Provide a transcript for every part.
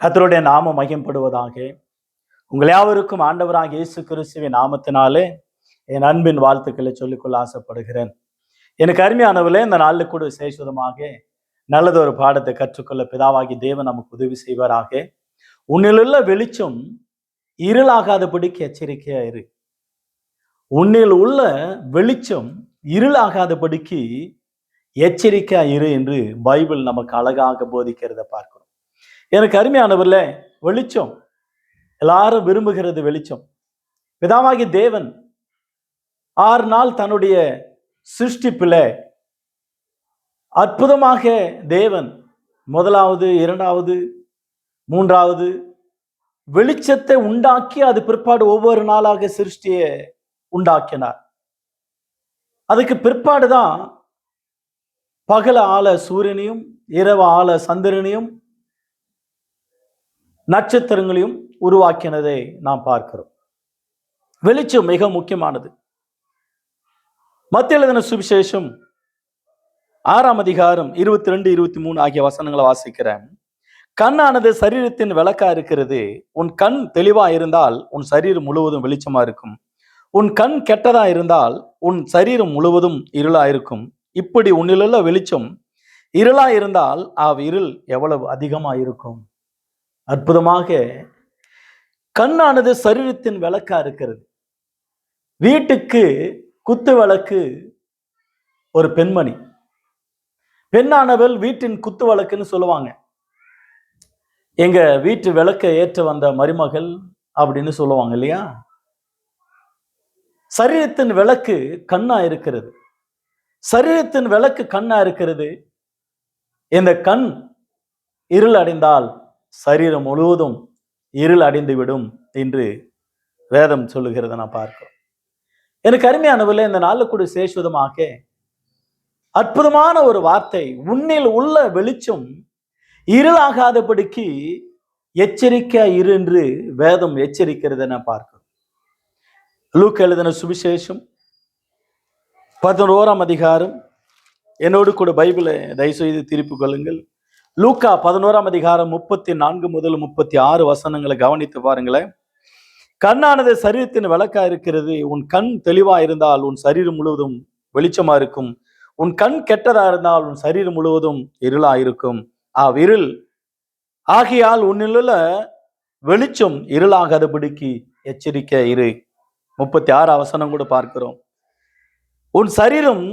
கர்த்தருடைய நாமம் மகிமைப்படுவதாக. உங்கள் யாவருக்கும் ஆண்டவராகிய இயேசு கிறிஸ்துவின் நாமத்தினாலே என் அன்பின் வாழ்த்துக்களை சொல்லிக்கொள்ள ஆசைப்படுகிறேன். எனக்கு அருமையானவர்களே, இந்த நாளில் கூட விசேஷமாக நல்லது ஒரு பாடத்தை கற்றுக்கொள்ள பிதாவாகி தேவன் நமக்கு உதவி செய்வாராக. உன்னிலுள்ள வெளிச்சம் இருளாகாதபடிக்கு எச்சரிக்கையா இரு. உன்னில் உள்ள வெளிச்சம் இருளாகாதபடிக்கு எச்சரிக்கையா இரு என்று பைபிள் நமக்கு அழகாக போதிக்கிறத பார்க்கிறோம். எனக்கு அருமையானவர்களே, வெளிச்சம் எல்லாரும் விரும்புகிறது வெளிச்சம். பிதாவாகி தேவன் 6 நாள் தன்னுடைய சிருஷ்டிப்பில அற்புதமாக தேவன் முதலாவது, இரண்டாவது, மூன்றாவது வெளிச்சத்தை உண்டாக்கி அது பிற்பாடு ஒவ்வொரு நாளாக சிருஷ்டியை உண்டாக்கினார். அதுக்கு பிற்பாடுதான் பகல ஆள சூரியனையும் இரவு ஆள சந்திரனையும் நட்சத்திரங்களையும் உருவாக்கினதை நாம் பார்க்கிறோம். வெளிச்சம் மிக முக்கியமானது. மத்திய எழுதின சுவிசேஷம் 6ஆம் அதிகாரம் 22, 23 ஆகிய வசனங்களை வாசிக்கிறேன். கண்ணானது சரீரத்தின் விளக்கா இருக்கிறது. உன் கண் தெளிவா இருந்தால் உன் சரீரம் முழுவதும் வெளிச்சமா இருக்கும். உன் கண் கெட்டதா இருந்தால் உன் சரீரம் முழுவதும் இருளா இருக்கும். இப்படி உன்னிலுள்ள வெளிச்சம் இருளா இருந்தால் இருள் எவ்வளவு அதிகமா இருக்கும். அற்புதமாக கண்ணானது சரீரத்தின் விளக்கா இருக்கிறது. வீட்டுக்கு குத்து விளக்கு ஒரு பெண்மணி. பெண்ணானவள் வீட்டின் குத்து விளக்குன்னு சொல்லுவாங்க. எங்க வீட்டு விளக்க ஏற்ற வந்த மருமகள் அப்படின்னு சொல்லுவாங்க இல்லையா? சரீரத்தின் விளக்கு கண்ணா இருக்கிறது. சரீரத்தின் விளக்கு கண்ணா இருக்கிறது. இந்த கண் இருள் அடைந்தால் சரீரம் முழுவதும் இருள் அடைந்து விடும் என்று வேதம் சொல்லுகிறத நான் பார்க்கிறோம். எனக்கு அருமையானவர்களே, இந்த நாளில் கூட சேஷுவதமாக அற்புதமான ஒரு வார்த்தை, உன்னில் உள்ள வெளிச்சம் இருளாகாதபடிக்கு எச்சரிக்கை இரு என்று வேதம் எச்சரிக்கிறத நான் பார்க்கிறோம். லூக்கா எழுதின சுவிசேஷம் 11ஆம் அதிகாரம், என்னோடு கூட பைபிளை தயவுசெய்து திருப்பிக் கொள்ளுங்கள். லூக்கா 11ஆம் அதிகாரம் 34 முதல் 36 வசனங்களை கவனித்து பாருங்களேன். கண்ணானது சரீரத்தின் விளக்கா இருக்கிறது. உன் கண் தெளிவா இருந்தால் உன் சரீரம் முழுவதும் வெளிச்சமா இருக்கும். உன் கண் கெட்டதா இருந்தால் உன் சரீரம் முழுவதும் இருளா இருக்கும். இருள் ஆகியால் உன்னிலுள்ள வெளிச்சம் இருளாகாதபடிக்கு எச்சரிக்கை இரு. 36 வசனம் கூட பார்க்கிறோம். உன் சரீரம்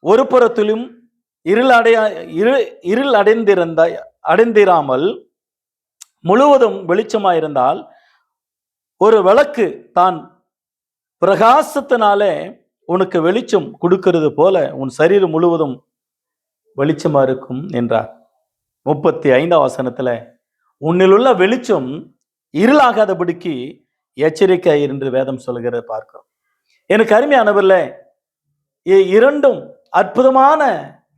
ஒரு புறத்திலும் இருள் அடைந்திராமல் முழுவதும் வெளிச்சமாயிருந்தால் ஒரு விளக்கு தான் பிரகாசத்தினாலே உனக்கு வெளிச்சம் கொடுக்கிறது போல உன் சரீரம் முழுவதும் வெளிச்சமா இருக்கும் என்றார். 35ஆம் வசனத்துல உன்னிலுள்ள வெளிச்சம் இருளாகாதபடிக்கு எச்சரிக்கை என்று வேதம் சொல்கிறத பார்க்கிறோம். எனக்கு அருமையானவர்களே, இரண்டும் அற்புதமான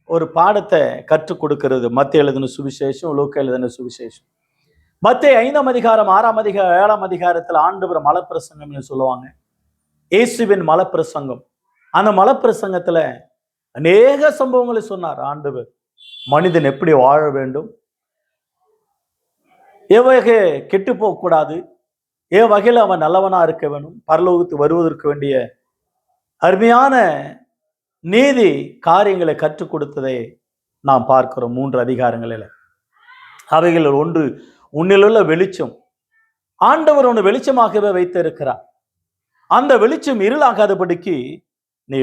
ஒரு பாடத்தை கற்றுக் கொடுக்கிறது. மத்திய எழுதின சுவிசேஷம், லூக்கா எழுதின சுவிசேஷம். மத்திய 5ஆம் அதிகாரம், 6ஆம் அதிகாரம், 7ஆம் அதிகாரத்தில் ஆண்டவர் மலப்பிரசங்கம் சொல்லுவாங்க. இயேசுவின் மலப்பிரசங்கம். அந்த மலப்பிரசங்கத்துல அநேக சம்பவங்களை சொன்னார் ஆண்டவர். மனிதன் எப்படி வாழ வேண்டும், எவ்வகை கெட்டு போகக்கூடாது, வகையில் அவன் நல்லவனா இருக்க வேண்டும், பரலோகத்துக்கு வருவதற்கு வேண்டிய அருமையான நீதி காரியங்களை கற்றுக் கொடுத்ததை நாம் பார்க்கிறோம் 3 அதிகாரங்களில். அவைகளில் ஒன்று உன்னிலுள்ள வெளிச்சம். ஆண்டவர் உன்னை வெளிச்சமாகவே வைத்திருக்கிறார். அந்த வெளிச்சம் இருளாகாதபடிக்கு நீ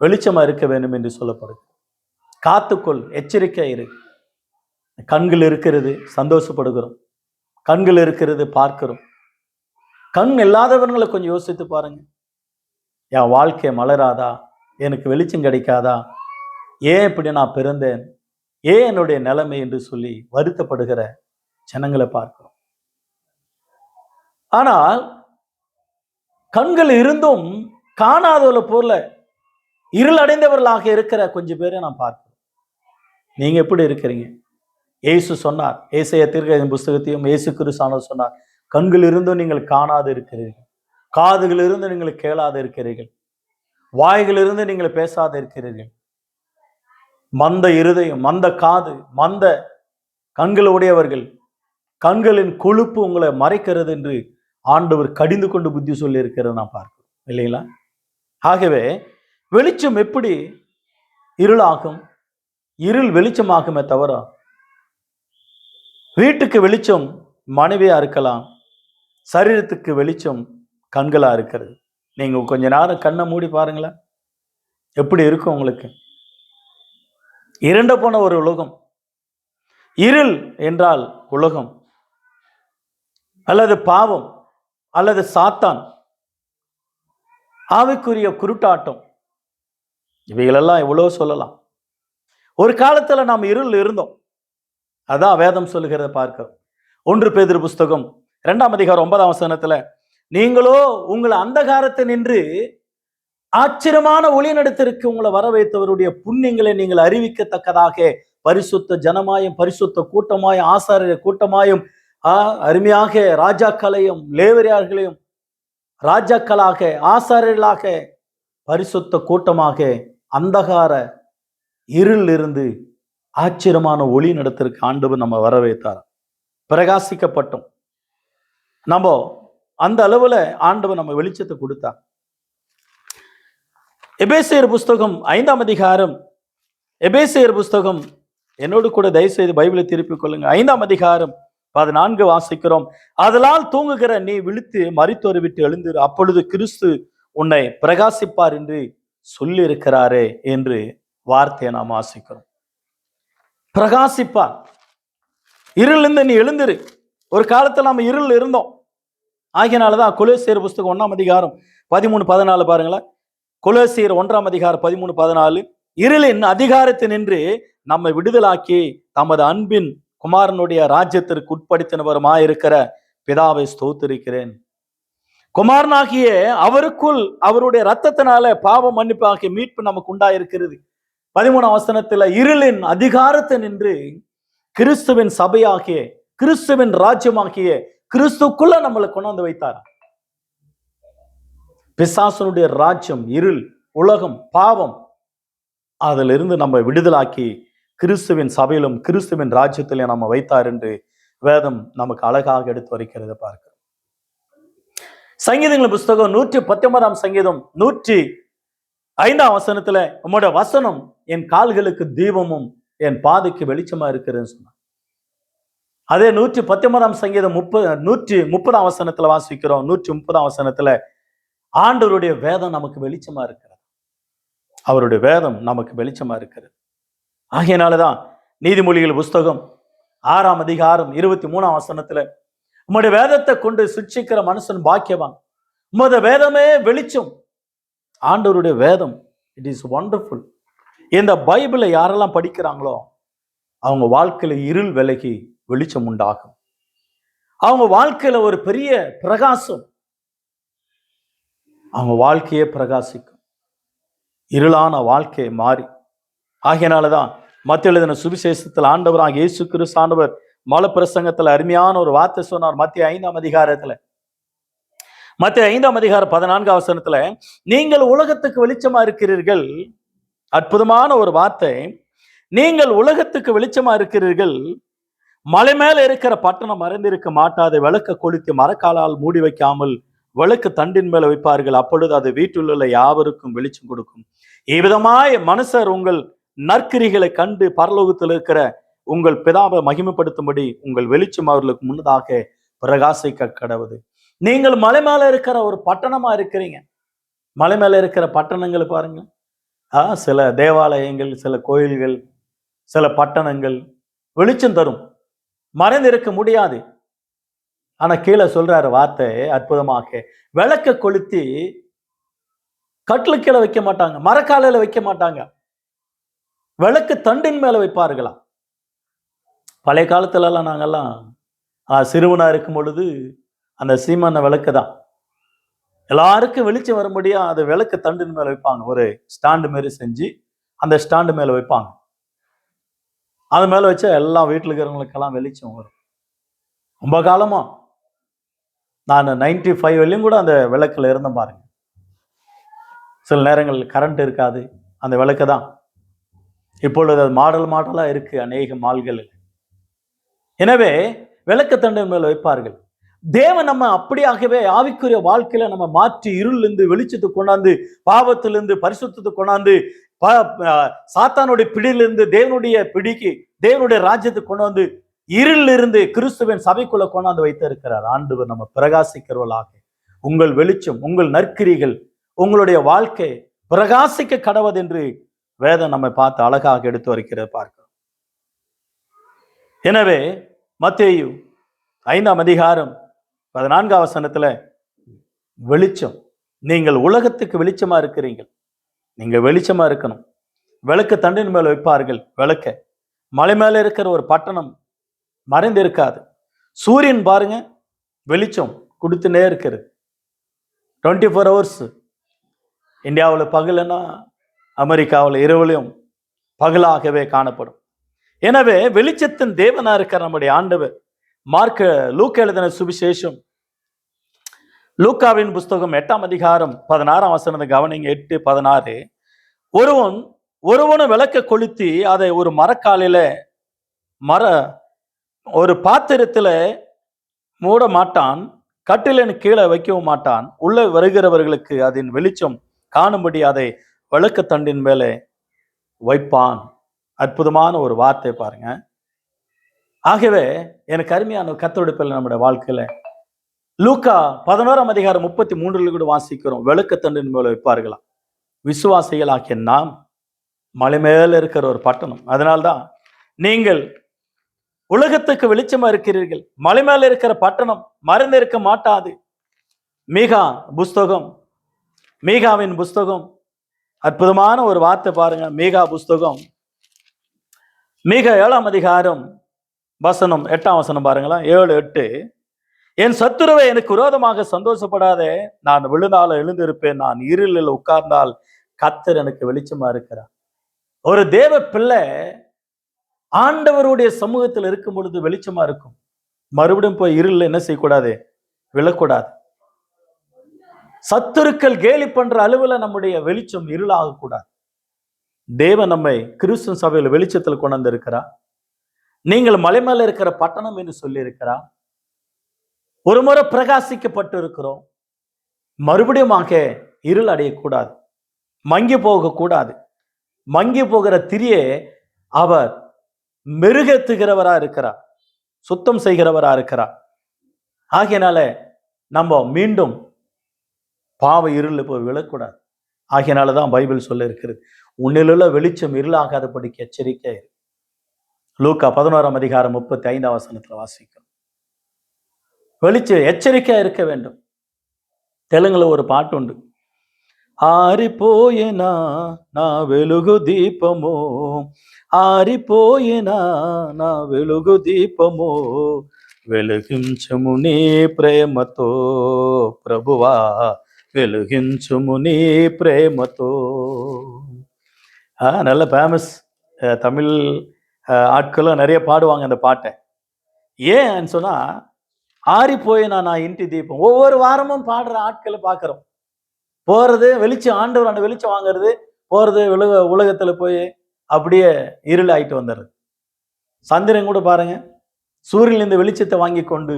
வெளிச்சமா இருக்க வேண்டும் என்று சொல்லப்படுது. காத்துக்கொள், எச்சரிக்கை இரு. கண்கள் இருக்கிறது, சந்தோஷப்படுகிறோம். கண்கள் இருக்கிறது, பார்க்கிறோம். கண் இல்லாதவர்களை கொஞ்சம் யோசித்து பாருங்க. என் வாழ்க்கை மலராதா, எனக்கு வெளிச்சம் கிடைக்காதா, ஏன் இப்படி நான் பிறந்தேன், ஏன் என்னுடைய நிலைமை என்று சொல்லி வருத்தப்படுகிற ஜனங்களை பார்க்கிறோம். ஆனால் கண்கள் இருந்தும் காணாதவளை போல இருள் அடைந்தவர்களாக இருக்கிற கொஞ்சம் பேரை நான் பார்க்கிறோம். நீங்க எப்படி இருக்கிறீங்க? இயேசு சொன்னார், ஏசாயா தீர்க்கதரிசியின் புஸ்தகத்தையும் இயேசு கிறிஸ்து சொன்னார், கண்கள் இருந்தும் நீங்கள் காணாது இருக்கிறீர்கள், காதுகள் இருந்து நீங்கள் கேளாது இருக்கிறீர்கள், வாய்களிலிருந்து நீங்கள் பேசாத இருக்கிறீர்கள். மந்த இருதயம், மந்த காது, மந்த கண்கள் உடையவர்கள், கண்களின் கொழுப்பு உங்களை மறைக்கிறது என்று ஆண்டவர் கடிந்து கொண்டு புத்தி சொல்லி இருக்கிறது நான் பார்க்கிறோம் இல்லைங்களா? ஆகவே வெளிச்சம் எப்படி இருளாகும்? இருள் வெளிச்சமாகுமே தவிர, வீட்டுக்கு வெளிச்சம் மனைவியா இருக்கலாம், சரீரத்துக்கு வெளிச்சம் கண்களா இருக்கிறது. நீங்க கொஞ்ச நேரம் கண்ணை மூடி பாருங்களேன், எப்படி இருக்கும் உங்களுக்கு? இருண்ட போன ஒரு உலகம். இருள் என்றால் உலகம் அல்லது பாவம் அல்லது சாத்தான், ஆவிக்குரிய குருட்டாட்டம், இவைகளெல்லாம் எவ்வளவு சொல்லலாம். ஒரு காலத்துல நாம் இருள் இருந்தோம். அதான் வேதம் சொல்லுகிறத பார்க்கிறோம். 1 பேதுரு புஸ்தகம் 2ஆம் அதிகாரம் 9ஆம் வசனத்துல, நீங்களோ உங்களை அந்தகாரத்தை நின்று ஆச்சரியமான ஒளிநடத்திற்கு உங்களை வர வைத்தவருடைய புண்ணியங்களை நீங்கள் அறிவிக்கத்தக்கதாக பரிசுத்த ஜனமாயும் பரிசுத்த கூட்டமாயும் ஆசாரிய கூட்டமாயும் அருமையாக ராஜாக்களையும் லேவரியார்களையும் ராஜாக்களாக ஆசாரியர்களாக பரிசுத்த கூட்டமாக அந்தகார இருள் இருந்து ஆச்சரியமான ஒளி நடத்திற்கு ஆண்டவர் நம்ம வர வைத்தார். பிரகாசிக்கப்பட்டோம். நம்ம அந்த அளவுல ஆண்டவர் நம்ம வெளிச்சத்தை கொடுத்தார். எபேசியர் புஸ்தகம் 5ஆம் அதிகாரம், எபேசியர் புஸ்தகம், என்னோடு கூட தயவு செய்து பைபிளை திருப்பிக் கொள்ளுங்க. 5ஆம் அதிகாரம் 14 வாசிக்கிறோம். அதனால் தூங்குகிற நீ விழித்து மரித்தோரை விட்டு எழுந்திரு, அப்பொழுது கிறிஸ்து உன்னை பிரகாசிப்பார் என்று சொல்லி இருக்கிறாரே என்று வார்த்தையை நாம் வாசிக்கிறோம். பிரகாசிப்பார். இருளிலிருந்து நீ எழுந்திரு. ஒரு காலத்தில் நம்ம இருள் இருந்தோம். ஆகியனாலதான் கொலோசியர் புஸ்தகம் 1ஆம் அதிகாரம் 13-14 பாருங்களேன். கொலோசியர் 1ஆம் அதிகாரம் 13-14, இருளின் அதிகாரத்தை நின்று நம்மை விடுதலாக்கி தமது அன்பின் குமாரனுடைய ராஜ்யத்திற்கு உட்படுத்தினவருமாயிருக்கிற பிதாவை ஸ்தோத்திரிக்கிறேன். குமாரனாகிய அவருக்குள் அவருடைய ரத்தத்தினால பாவ மன்னிப்பாகிய மீட்பு நமக்கு உண்டாயிருக்கிறது. 13ஆம் வசனத்துல, இருளின் அதிகாரத்தை நின்று கிறிஸ்துவின் சபையாகிய கிறிஸ்துவின் ராஜ்யமாகிய கிறிஸ்துக்குள்ள நம்மளை கொண்டாந்து வைத்தார். பிசாசனுடைய ராஜ்யம், இருள், உலகம், பாவம், அதில் இருந்து நம்ம விடுதலாக்கி கிறிஸ்துவின் சபையிலும் கிறிஸ்துவின் ராஜ்யத்திலே நம்ம வைத்தார் என்று வேதம் நமக்கு அழகாக எடுத்து வைக்கிறத பார்க்கிறோம். சங்கீதங்கள் புஸ்தகம் 119ஆம் சங்கீதம் 105ஆம் வசனத்துல, உம்முடைய வசனம் என் கால்களுக்கு தீபமும் என் பாதைக்கு வெளிச்சமா இருக்கிறதுன்னு சொன்னார். அதே 119ஆம் சங்கீதம் 130ஆம் வசனத்துல வாசிக்கிறோம். 130ஆம் வசனத்துல, ஆண்டவருடைய வேதம் நமக்கு வெளிச்சமா இருக்கிறது. அவருடைய வேதம் நமக்கு வெளிச்சமா இருக்கிறது. ஆகையினாலதான் நீதிமொழிகள் புஸ்தகம் 6ஆம் அதிகாரம் 23ஆம் வசனத்துல, உம்முடைய வேதத்தை கொண்டு சிட்சிக்கிற மனுஷன் பாக்கியவான், உமது வேதமே வெளிச்சம். ஆண்டவருடைய வேதம், இட் இஸ் வண்டர்ஃபுல். இந்த பைபிளை யாரெல்லாம் படிக்கிறாங்களோ அவங்க வாழ்க்கையில இருள் விலகி வெளிச்சம் உண்டாகும். அவங்க வாழ்க்கையில ஒரு பெரிய பிரகாசம், அவங்க வாழ்க்கையே பிரகாசிக்கும். இருளான வாழ்க்கையை மாறி. ஆகையினாலதான் மத்திய எழுதின சுவிசேஷத்தில் ஆண்டவராக இயேசு கிறிஸ்து ஆண்டவர் மலை பிரசங்கத்துல அருமையான ஒரு வார்த்தை சொன்னார். மத்திய 5ஆம் அதிகாரத்துல, மத்திய 5ஆம் அதிகாரம் 14ஆம் வசனத்துல, நீங்கள் உலகத்துக்கு வெளிச்சமா இருக்கிறீர்கள். அற்புதமான ஒரு வார்த்தை. நீங்கள் உலகத்துக்கு வெளிச்சமா இருக்கிறீர்கள். மலை மேல இருக்கிற பட்டணம் மறைந்திருக்க மாட்டாது. விளக்க கொளுத்தி மரக்காலால் மூடி வைக்காமல் விளக்கு தண்டின் மேல வைப்பார்கள், அப்பொழுது அது வீட்டிலுள்ள யாவருக்கும் வெளிச்சம் கொடுக்கும். இவ்விதமாய் மனுஷர் உங்கள் நற்கிரிகளை கண்டு பரலோகத்தில் இருக்கிற உங்கள் பிதாவை மகிமைப்படுத்தும்படி உங்கள் வெளிச்சம் அவர்களுக்கு முன்னதாக பிரகாசிக்க கடவுது. நீங்கள் மலை மேல இருக்கிற ஒரு பட்டணமா இருக்கிறீங்க. மலை மேல இருக்கிற பட்டணங்களை பாருங்க. சில தேவாலயங்கள், சில கோயில்கள், சில பட்டணங்கள் வெளிச்சம் தரும், மறைந்திருக்க முடியாது. ஆனா கீழே சொல்றாரு வார்த்தை அற்புதமாக, விளக்க கொளுத்தி கட்டில கீழே வைக்க மாட்டாங்க, மரக்காலையில வைக்க மாட்டாங்க, விளக்கு தண்டின் மேல வைப்பார்களா. பழைய காலத்துல எல்லாம் நாங்கெல்லாம் சிறுவனா இருக்கும் பொழுது அந்த சீமான விளக்கு தான் எல்லாருக்கும் வெளிச்சம் வரும்படியா அதை விளக்கு தண்டின் மேல வைப்பாங்க. ஒரு ஸ்டாண்டு மாரி செஞ்சு அந்த ஸ்டாண்டு மேல வைப்பாங்க. அது மேல வச்சா எல்லா வீட்டில் இருக்கிறவங்களுக்கெல்லாம் வெளிச்சம் வரும். ரொம்ப காலமா நான் 95 வரையும் கூட அந்த விளக்குல இருந்தேன் பாருங்க. சில நேரங்கள் கரண்ட் இருக்காது, அந்த விளக்கு தான். இப்பொழுது அது மாடலா இருக்கு அநேக மால்களில். எனவே விளக்குத்தண்டின் மேல் வைப்பார்கள். தேவன் நம்ம அப்படியாகவே ஆவிக்குரிய வாழ்க்கையில நம்ம மாற்றி இருளிலிருந்து வெளிச்சத்துக்கு கொண்டாந்து, பாவத்திலிருந்து பரிசுத்தத்துக்கு கொண்டாந்து, சாத்தானுடைய பிடியிலிருந்து தேவனுடைய பிடிக்கு, தேவனுடைய ராஜ்யத்துக்கு கொண்டு வந்து, இருளிலிருந்து கிறிஸ்துவின் சபைக்குள்ள கொண்டாந்து வைத்து இருக்கிறார். ஆண்டவர் நம்ம பிரகாசிக்கிறவர்களாக, உங்கள் வெளிச்சம், உங்கள் நற்கிரிகள், உங்களுடைய வாழ்க்கை பிரகாசிக்க கடவது என்று வேதம் நம்மை பார்த்து அழகாக எடுத்து வருகிறது பார்க்கிறோம். எனவே மத்தேயு 5ஆம் அதிகாரம் 14ஆம் வசனத்துல வெளிச்சம், நீங்கள் உலகத்துக்கு வெளிச்சமா இருக்கிறீர்கள், நீங்க வெளிச்சமா இருக்கணும். விளக்கு தண்டின் மேல வைப்பார்கள். விளக்க மலை மேல இருக்கிற ஒரு பட்டணம் மறைந்து இருக்காது. சூரியன் பாருங்க, வெளிச்சம் கொடுத்துனே இருக்கிறது. 24 hours. இந்தியாவில் பகலுன்னா அமெரிக்காவில் இரவுலையும் பகலாகவே காணப்படும். எனவே வெளிச்சத்தின் தேவனா இருக்கிற நம்முடைய ஆண்டவர். லூக்கா எழுதின சுவிசேஷம், லூக்காவின் புஸ்தகம் 8ஆம் அதிகாரம் 16ஆம் வசனத்தை கவனிங்க. 8:16. ஒருவனும் விளக்க கொளுத்தி அதை ஒரு மரக்காலில ஒரு பாத்திரத்துல மூட மாட்டான், கட்டிலின் கீழே வைக்கவும் மாட்டான். உள்ள வருகிறவர்களுக்கு அதன் வெளிச்சம் காணும்படி அதை விளக்கு தண்டின் மேலே வைப்பான். அற்புதமான ஒரு வார்த்தை பாருங்க. ஆகவே எனக்கு அருமையான கர்த்தருடைய பிள்ளை, நம்முடைய வாழ்க்கையில லூக்கா 11ஆம் அதிகாரம் 33 கூட வாசிக்கிறோம். விளக்கு தண்டின் மேல வைப்பார்களாம். விசுவாசிகளாகிய நாம் மலை மேல இருக்கிற ஒரு பட்டணம். அதனால்தான் நீங்கள் உலகத்துக்கு வெளிச்சமா இருக்கிறீர்கள். மலை மேல இருக்கிற பட்டணம் மறைந்து இருக்க மாட்டாது. மீகாவின் புஸ்தகம் அற்புதமான ஒரு வார்த்தை பாருங்க. மீகா புஸ்தகம், மீகா 7ஆம் அதிகாரம் வசனம் 8ஆம் வசனம் பாருங்களா. 7:8. என் சத்துருவை எனக்கு விரோதமாக சந்தோஷப்படாதே, நான் விழுந்தாலும் எழுந்திருப்பேன், நான் இருளில் உட்கார்ந்தால் கர்த்தர் எனக்கு வெளிச்சமா இருக்கிறார். ஒரு தேவ பிள்ளை ஆண்டவருடைய சமூகத்தில் இருக்கும் பொழுது வெளிச்சமா இருக்கும். மறுபடியும் போய் இருளில் என்ன செய்யக்கூடாது? விழக்கூடாது. சத்துருக்கள் கேலி பண்ற அளவுல நம்முடைய வெளிச்சம் இருளாக கூடாது. தேவன் நம்மை கிறிஸ்துவ சபையில் வெளிச்சத்தில் கொண்டு வந்து இருக்கிறார். நீங்கள் மலை மேல இருக்கிற பட்டணம் என்று சொல்லி இருக்கிறார். ஒரு முறை பிரகாசிக்கப்பட்டு இருக்கிறோம். மறுபடியும் இருள் அடையக்கூடாது, மங்கி போகக்கூடாது. மங்கி போகிற திரியை அவர் மெருகேத்துகிறவரா இருக்கிறார், சுத்தம் செய்கிறவரா இருக்கிறார். ஆகையினால நம்ம மீண்டும் பாவ இருள் போய் விழக்கூடாது. ஆகையினாலதான் பைபிள் சொல்ல இருக்கிறது, உன்னிலுள்ள வெளிச்சம் இருளாகாதபடிக்கு எச்சரிக்கை. லூக்கா 11ஆம் அதிகாரம் 35ஆம் வசனத்துல வாசிக்கும். வெளிச்சம் எச்சரிக்கையா இருக்க வேண்டும். தெலுங்குல ஒரு பாட்டு உண்டு. ఆరిపోయేనా నా వెలుగు దీపము, ఆరిపోయేనా నా వెలుగు దీపము, వెలిగించుము నీ ప్రేమతో ప్రభువా, వెలిగించుము నీ ప్రేమతో. நல்ல ஃபேமஸ். தமிழ் ஆட்களும் நிறைய பாடுவாங்க அந்த பாட்டை. ஏன்னு சொன்னா, ஆறி போயினா நான் இன்டி தீபம். ஒவ்வொரு வாரமும் பாடுற ஆட்களை பார்க்கிறோம். போறது வெளிச்சம், ஆண்டவர் அந்த வெளிச்சம் வாங்குறது, போறது உலகத்துல போய் அப்படியே இருள் ஆயிட்டு வந்துடுறது. சந்திரன் கூட பாருங்க, சூரியன் இந்த வெளிச்சத்தை வாங்கி கொண்டு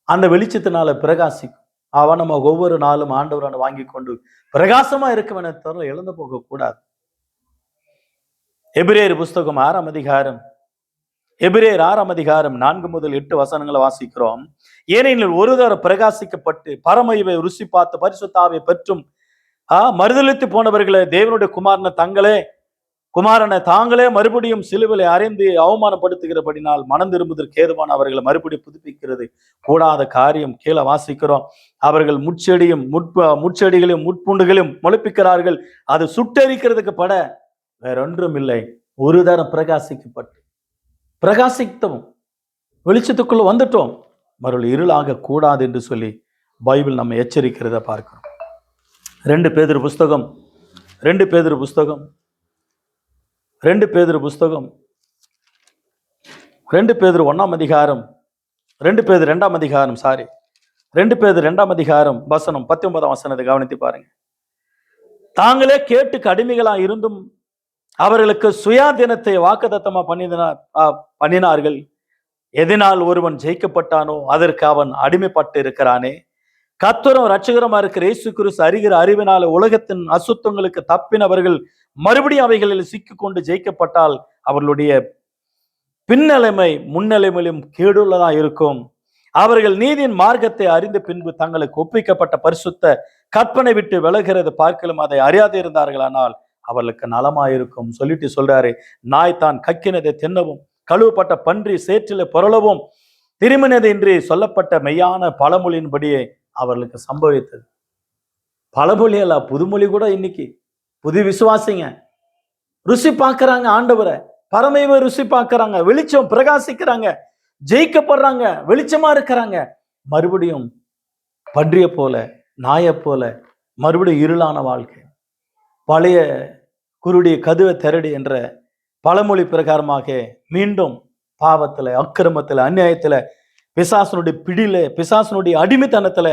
அந்த வெளிச்சத்தினால பிரகாசிக்கும். அவன் நம்ம ஒவ்வொரு நாளும் ஆண்டவரான வாங்கி கொண்டு பிரகாசமா இருக்கவன தவிர இழந்து போக கூடாது. எபிரேயர் புஸ்தகம் 6ஆம் அதிகாரம், எபிரேயர் 6ஆம் அதிகாரம் 4 முதல் 8 வசனங்களை வாசிக்கிறோம். ஏனெனில் ஒரு தர பிரகாசிக்கப்பட்டு பரமைவை ருசி பார்த்து பரிசுத்தாவை பெற்றும் மறுதலித்து போனவர்களை தேவனுடைய குமாரனை தாங்களே மறுபடியும் சிலுவிலை அறைந்து அவமானப்படுத்துகிறபடினால் மனம் திரும்புவதற்கு ஏதுவான அவர்களை மறுபடியும் புதுப்பிக்கிறது கூடாத காரியம். கீழே வாசிக்கிறோம். அவர்கள் முட்செடிகளையும் முட்புண்டுகளையும் முளைப்பிக்கிறார்கள், அது சுட்டரிக்கிறதுக்கு பட வேறொன்றும் இல்லை. ஒரு தரம் பிரகாசித்தோம், வெளிச்சத்துக்குள்ள வந்துட்டோம், மறுபடியும் இருளாக கூடாது என்று சொல்லி பைபிள் நம்ம எச்சரிக்கிறத பார்க்கிறோம். 2 பேதுரு புஸ்தகம் 2 பேதுரு 1ஆம் அதிகாரம் 2 பேதுரு 2ஆம் அதிகாரம் 2 பேதுரு 2ஆம் அதிகாரம் வசனம் 19ஆம் வசனத்தை கவனித்து பாருங்க. தாங்களே கேட்டுக்கு அடிமைகளா இருந்தும் அவர்களுக்கு சுயாதீனத்தை வாக்குத்தத்தமா பண்ணினார்கள். எதனால் ஒருவன் ஜெயிக்கப்பட்டானோ அதற்கு அவன் அடிமைப்பட்டு இருக்கிறானே. கர்த்தரும் இரட்சகருமா இருக்கிற இயேசு கிறிஸ்து அறிகிற அறிவினால உலகத்தின் அசுத்தங்களுக்கு தப்பினவர்கள் மறுபடியும் அவைகளில் சிக்கிக்கொண்டு ஜெயிக்கப்பட்டால் அவர்களுடைய பின்னிலைமை முன்னிலைமையிலும் கேடுள்ளதா இருக்கும். அவர்கள் நீதியின் மார்க்கத்தை அறிந்த பின்பு தங்களுக்கு ஒப்பிக்கப்பட்ட பரிசுத்த கற்பனை விட்டு விலகிறது பார்க்கலும் அதை அறியாது இருந்தார்களானால் அவர்களுக்கு நலமாயிருக்கும் சொல்லிட்டு சொல்றாரு, நாய் தான் கக்கினதை தின்னவும் கழுவப்பட்ட பன்றி சேற்றில புரளவும் திரும்பினது என்று சொல்லப்பட்ட மெய்யான பழமொழியின்படியே அவர்களுக்கு சம்பவித்தது. பழமொழி அல்ல, புதுமொழி கூட. இன்னைக்கு புது விசுவாசிங்க ருசி பார்க்கறாங்க, ஆண்டவரை பரமையை ருசி பார்க்கறாங்க, வெளிச்சம் பிரகாசிக்கிறாங்க, ஜெயிக்கப்படுறாங்க, வெளிச்சமா இருக்கிறாங்க. மறுபடியும் பன்றிய போல நாயை போல மறுபடியும் இருளான வாழ்க்கை. பழைய குருடைய கதுவை திரடி என்ற பழமொழி பிரகாரமாக மீண்டும் பாவத்துல, அக்கிரமத்துல, அநியாயத்துல, பிசாசனுடைய பிடியில, பிசாசனுடைய அடிமைத்தனத்துல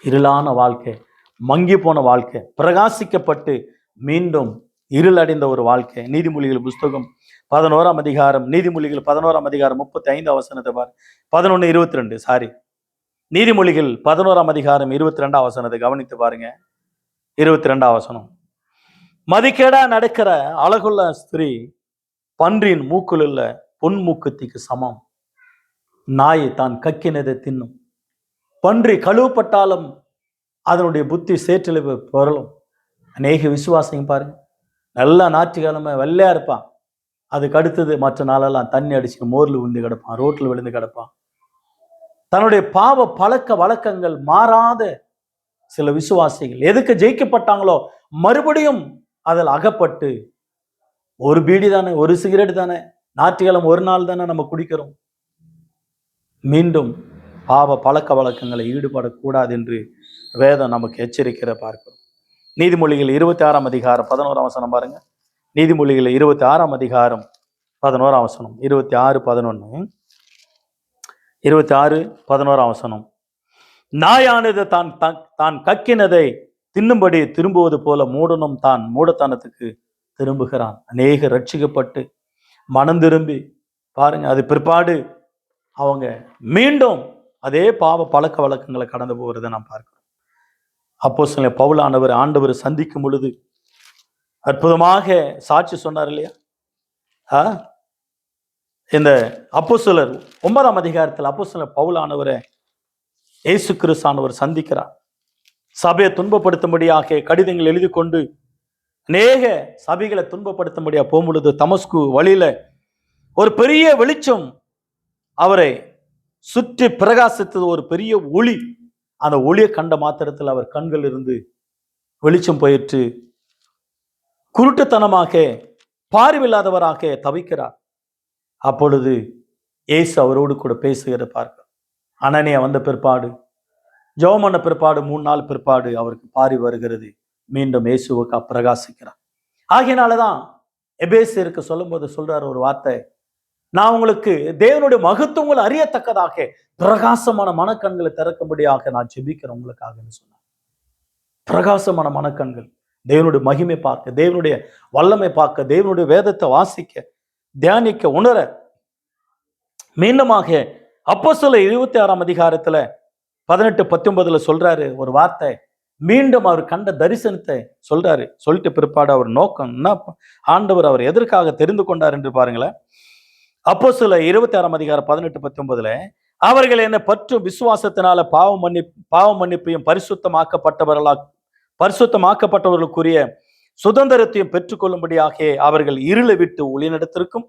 இருளான வாழ்க்கை, மங்கி போன வாழ்க்கை பிரகாசிக்கப்பட்டு மீண்டும் இருளடைந்த ஒரு வாழ்க்கை. நீதிமொழிகள் புஸ்தகம் 11ஆம் அதிகாரம், நீதிமொழிகள் 11ஆம் அதிகாரம் 35 வசனத்தை பாரு. 11:22 சாரி, நீதிமொழிகள் 11ஆம் அதிகாரம் 22ஆம் வசனத்தை கவனித்து பாருங்க. 22ஆம் வசனம், மதிக்கேடா நடக்கிற அழகுள்ள ஸ்திரீ பன்றியின் மூக்குள்ள பொன்மூக்குத்திக்கு சமம். நாய் தான் கக்கினதை தின்னும். பன்றி கழுவப்பட்டாலும் அதனுடைய புத்தி சேற்றில் புரளும். அநேக விசுவாசிங்க பாருங்க, நல்லா ஞாயிற்றுக்கிழமை வெள்ளையா இருப்பான், அதுக்கு அடுத்தது மற்ற நாளெல்லாம் தண்ணி அடிச்சு மோர்ல விழுந்து கிடப்பான், ரோட்ல விழுந்து கிடப்பான். தன்னுடைய பாவ பழக்க வழக்கங்கள் மாறாத சில விசுவாசிகள் எதுக்கு ஜெயிக்கப்பட்டாங்களோ மறுபடியும் அதில் அகப்பட்டு, ஒரு பீடி தானே, ஒரு சிகரெட் தானே, ஞாயிற்றுக்கிழமை ஒரு நாள் தானே நம்ம குடிக்கிறோம், மீண்டும் பாவ பழக்க வழக்கங்களை ஈடுபடக்கூடாது என்று வேதம் நமக்கு எச்சரிக்கிற பார்க்கிறோம். நீதிமொழிகள் 26ஆம் அதிகாரம் 11ஆம் வசனம் பாருங்க. நீதிமொழிகள் 26ஆம் அதிகாரம் 11ஆம் வசனம், 26:11, 26:11 வசனம், நாயானது தான் கக்கினதை தின்னும்படி திரும்புவது போல மூடனும் தான் மூடத்தனத்துக்கு திரும்புகிறான். அநேக ரட்சிக்கப்பட்டு மனம் திரும்பி பாருங்க, அது பிற்பாடு அவங்க மீண்டும் அதே பாவ பழக்க வழக்கங்களை கடந்து போகிறத நாம் பார்க்கிறோம். அப்போஸ்தலன் பவுலானவர் ஆண்டவர் சந்திக்கும் பொழுது அற்புதமாக சாட்சி சொன்னார் இல்லையா? இந்த அப்போஸ்தலர் 9ஆம் அதிகாரத்தில் அப்போஸ்தலன் பவுலானவரை இயேசு கிறிஸ்தானவர் சந்திக்கிறார். சபையை துன்பப்படுத்தும்படியாக கடிதங்கள் எழுதி கொண்டு அநேக சபைகளை துன்பப்படுத்தும்படியாக போகும்பொழுது தமஸ்கு வழியில ஒரு பெரிய வெளிச்சம் அவரை சுற்றி பிரகாசித்தது, ஒரு பெரிய ஒளி. அந்த ஒளியை கண்ட மாத்திரத்தில் அவர் கண்கள் இருந்து வெளிச்சம் போயிற்று. குருட்டுத்தனமாக பார்வையில்லாதவராக தவிக்கிறார். அப்பொழுது இயேசு அவரோடு கூட பேசுகிற பார்க்க, அனனியா வந்த பிற்பாடு, ஜெபம் பண்ண பிற்பாடு 3 நாள் பிற்பாடு அவருக்கு பார்வை வருகிறது. மீண்டும் இயேசுவுக்கு பிரகாசிக்கிறார். ஆகையினாலதான் எபேசியருக்கு சொல்லும் போது சொல்றார் ஒரு வார்த்தை, நான் உங்களுக்கு தேவனுடைய மகத்துவங்களை அறியத்தக்கதாக பிரகாசமான மனக்கண்களை திறக்கும்படியாக நான் ஜெபிக்கிறேன் உங்களுக்காக சொன்னார். பிரகாசமான மனக்கண்கள், தேவனுடைய மகிமை பார்க்க, தேவனுடைய வல்லமை பார்க்க, தேவனுடைய வேதத்தை வாசிக்க, தியானிக்க, உணர. மீண்டுமாக அப்போஸ்தலர் 26ஆம் அதிகாரத்துல 18-19 சொல்றாரு ஒரு வார்த்தை. மீண்டும் அவர் கண்ட தரிசனத்தை சொல்றாரு. சொல்லிட்டு பிற்பாடு அவர் நோக்கம் என்ன, ஆண்டவர் அவர் எதற்காக தெரிந்து கொண்டார் என்று பாருங்களேன். அப்போஸ்தலர் 26ஆம் அதிகாரம் 18-19, அவர்கள் என்னை பற்றும் விசுவாசத்தினால பாவ மன்னிப்பையும் பரிசுத்தமாக்கப்பட்டவர்களுக்குரிய சுதந்திரத்தையும் பெற்றுக்கொள்ளும்படியாக அவர்கள் இருளை விட்டு ஒளிநடத்திற்கும்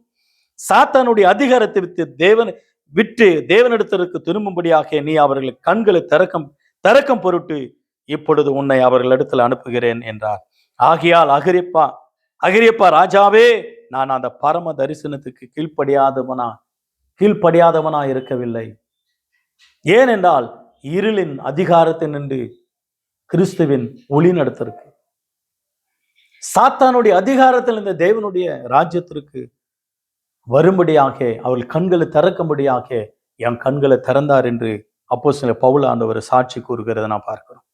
சாத்தானுடைய அதிகாரத்தை விட்டு தேவனிடத்திற்கு திரும்பும்படியாக நீ அவர்களுக்கு கண்களை திறக்கும் பொருட்டு இப்பொழுது உன்னை அவர்களிடத்தில் அனுப்புகிறேன் என்றார். ஆகையால் அகிரியப்பா ராஜாவே, நான் அந்த பரம தரிசனத்துக்கு கீழ்ப்படியாதவனா இருக்கவில்லை. ஏனென்றால் இருளின் அதிகாரத்தை நின்று கிறிஸ்துவின் ஒளி நடத்திருக்கு, சாத்தானுடைய அதிகாரத்தில் இந்த தேவனுடைய ராஜ்யத்திற்கு வரும்படியாக அவர்கள் கண்களை திறக்கும்படியாக என் கண்களை திறந்தார் என்று அப்போஸ்தலன் பவுல் ஆண்டவர் சாட்சி கூறுகிறத நான் பார்க்கிறோம்.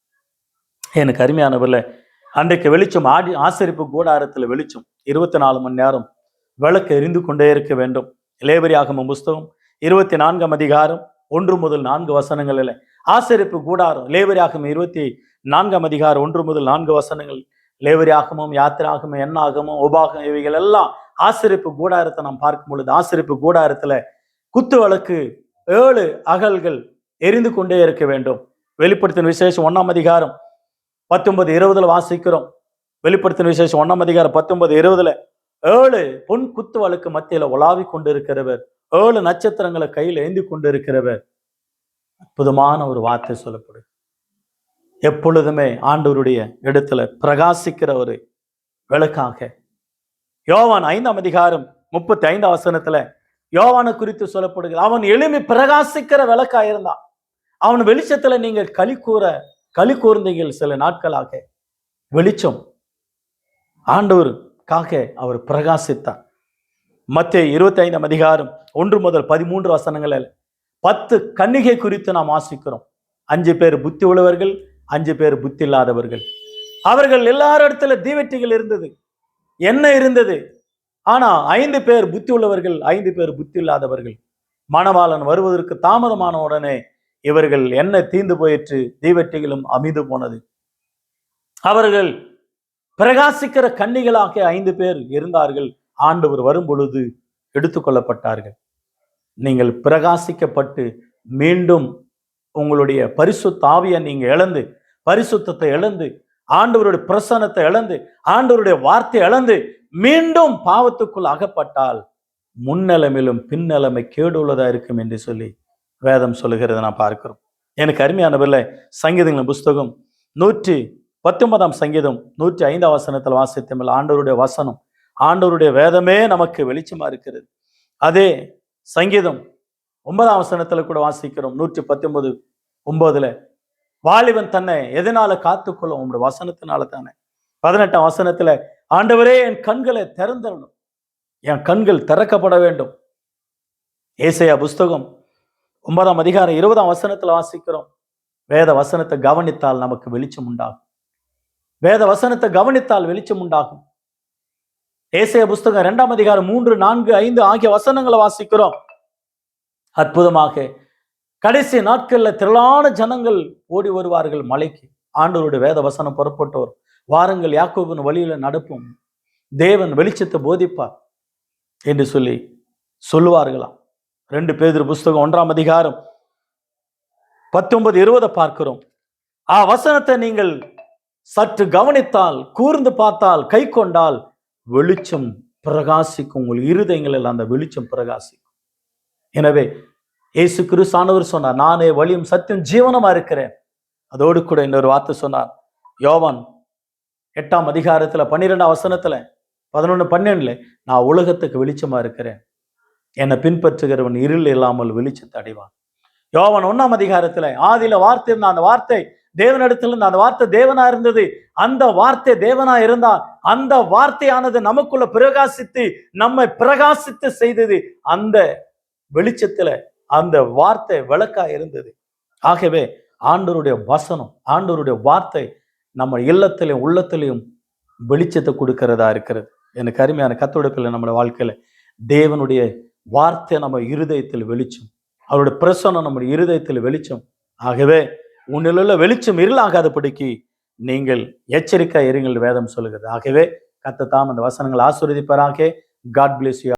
எனக்கு அருமையானவர்ல, அன்றைக்கு வெளிச்சம் ஆசரிப்பு கூடாரத்தில் வெளிச்சம் 24 மணி நேரம் விளக்கு எரிந்து கொண்டே இருக்க வேண்டும். லேவியராகமம் புஸ்தகம் 24ஆம் அதிகாரம் 1 முதல் 4 வசனங்களில் ஆசரிப்பு கூடாரம். லேவியராகமம் 24ஆம் அதிகாரம் 1 முதல் 4 வசனங்கள். லேவியராகமம், யாத்திராகமம், எண்ணாகமம், உபாகம் இவைகள் எல்லாம் ஆசரிப்பு கூடாரத்தை நாம் பார்க்கும் பொழுது, ஆசரிப்பு கூடாரத்துல குத்து வழக்கு 7 அகல்கள் எரிந்து கொண்டே இருக்க வேண்டும். வெளிப்படுத்தின விசேஷம் 1ஆம் அதிகாரம் 19-20 வாசிக்கிறோம். வெளிப்படுத்தின விசேஷம் 1ஆம் அதிகாரம் 19-20 7 பொன் குத்து வழக்கு மத்தியில உலாவி கொண்டிருக்கிறவர், 7 நட்சத்திரங்களை கையில் ஏந்தி கொண்டிருக்கிறவர். அற்புதமான ஒரு வார்த்தை சொல்லப்படுது. எப்பொழுதுமே ஆண்டவருடைய இடத்துல பிரகாசிக்கிற ஒரு விளக்காக. யோவான் 5ஆம் அதிகாரம் 35 வசனத்துல யோவானை குறித்து சொல்லப்படுகிறது. அவன் எளிமை பிரகாசிக்கிற விளக்கா இருந்தான். அவன் வெளிச்சத்துல நீங்கள் களி கூர்ந்தீர்கள். சில நாட்களாக வெளிச்சம் ஆண்டவருக்காக அவர் பிரகாசித்தார். மத்தேயு 25ஆம் அதிகாரம் 1 முதல் 13 வசனங்களில் 10 கன்னிகை குறித்து நாம் வாசிக்கிறோம். 5 பேர் புத்தி உள்ளவர்கள், 5 பேர் புத்தி இல்லாதவர்கள். அவர்கள் எல்லாரிடத்துல தீவெட்டிகள் இருந்தது, எண்ணெய் இருந்தது. ஆனா 5 பேர் புத்தி உள்ளவர்கள், 5 பேர் புத்தி இல்லாதவர்கள். மணவாளன் வருவதற்கு தாமதமான உடனே இவர்கள் எண்ணெய் தீந்து போயிற்று, தீவெட்டிகளும் அமிழ்ந்து போனது. அவர்கள் பிரகாசிக்கிற கன்னிகளாக 5 பேர் இருந்தார்கள். ஆண்டவர் வரும் பொழுது எடுத்துக்கொள்ளப்பட்டார்கள். நீங்கள் பிரகாசிக்கப்பட்டு மீண்டும் உங்களுடைய பரிசுத்த ஆவியை நீங்க இழந்து, பரிசுத்தத்தை இழந்து, ஆண்டவருடைய பிரசன்னத்தை இழந்து, ஆண்டவருடைய வார்த்தை இழந்து மீண்டும் பாவத்துக்குள் அகப்பட்டால் முன்னிலைமையிலும் பின்னலைமை கேடுள்ளதா இருக்கும் என்று சொல்லி வேதம் சொல்லுகிறத நான் பார்க்கிறோம். எனக்கு அருமையானவர்களே, சங்கீதங்களின் புஸ்தகம் 119ஆம் சங்கீதம் 105ஆம் வசனத்தில் வாசித்தமில்ல, ஆண்டவருடைய வசனம், ஆண்டவருடைய வேதமே நமக்கு வெளிச்சமா இருக்கிறது. அதே சங்கீதம் 9ஆம் வசனத்துல கூட வாசிக்கிறோம். 119:9 வாலிபன் தன்னை எதனால காத்துக்கொள்ளும்? உங்களுடைய வசனத்தினால தானே. 18ஆம் வசனத்துல ஆண்டவரே என் கண்களை திறந்தரணும், என் கண்கள் திறக்கப்பட வேண்டும். ஏசாயா புஸ்தகம் 9ஆம் அதிகாரம் 20ஆம் வசனத்துல வாசிக்கிறோம். வேத வசனத்தை கவனித்தால் நமக்கு வெளிச்சம் உண்டாகும். வேத வசனத்தை கவனித்தால் வெளிச்சம் உண்டாகும். ஏசாயா புஸ்தகம் 2ஆம் அதிகாரம் 3, 4, 5 ஆகிய வசனங்களை வாசிக்கிறோம். அற்புதமாக கடைசி நாட்கள்ல திரளான ஜனங்கள் ஓடி வருவார்கள் மலைக்கு. ஆண்டவருடைய வேத வசனம் புறப்பட்டோர் வாருங்கள், யாக்கோபின் வழியில நடப்போம், தேவன் வெளிச்சத்தை போதிப்பார் என்று சொல்லி சொல்லுவார்களாம். 2 பேதுரு புஸ்தகம் 1ஆம் அதிகாரம் 19-20 பார்க்கிறோம். வசனத்தை நீங்கள் சற்று கவனித்தால், கூர்ந்து பார்த்தால், கை கொண்டால் வெளிச்சம் பிரகாசிக்கும். உங்கள் இருதயங்களில் அந்த வெளிச்சம் பிரகாசிக்கும். எனவே இயேசு கிறிஸ்துவானவர் சொன்னார், நானே வழியும் சத்தியம் ஜீவனமா இருக்கிறேன். அதோடு கூட இன்னொரு வார்த்தை சொன்னார். யோவான் 8ஆம் அதிகாரத்துல 12ஆம் வசனத்துல 11-12 நான் உலகத்துக்கு வெளிச்சமா இருக்கிறேன், என்னை பின்பற்றுகிறவன் இருள் இல்லாமல் வெளிச்சத்தை அடைவான். யோவான் 1ஆம் அதிகாரத்துல ஆதியில வார்த்தை இருந்த, அந்த வார்த்தை தேவனிடத்துல இருந்த, அந்த வார்த்தை தேவனா இருந்தது, அந்த வார்த்தை தேவனா இருந்தால் அந்த வார்த்தையானது நமக்குள்ள பிரகாசித்து நம்மை பிரகாசித்து செய்தது. அந்த வெளிச்சத்துல அந்த வார்த்தை விளக்கா இருந்தது. ஆகவே ஆண்டவருடைய வசனம், ஆண்டவருடைய வார்த்தை நம்ம இல்லத்திலையும் உள்ளத்திலையும் வெளிச்சத்தை கொடுக்கிறதா இருக்கிறது. எனக்கு அருமையான கர்த்தருடைய பிள்ளை, நம்முடைய வாழ்க்கையில தேவனுடைய வார்த்தை நம்ம இருதயத்தில் வெளிச்சம், அவருடைய பிரசன்னம் நம்முடைய இருதயத்தில் வெளிச்சம். ஆகவே உன்னிலுள்ள வெளிச்சம் இருளாகாதபடிக்கு நீங்கள் எச்சரிக்கை இருங்கள் வேதம் சொல்லுகிறது. ஆகவே கர்த்தர் தாம் அந்த வசனங்கள் ஆசீர்வதிப்பாராக. God bless you.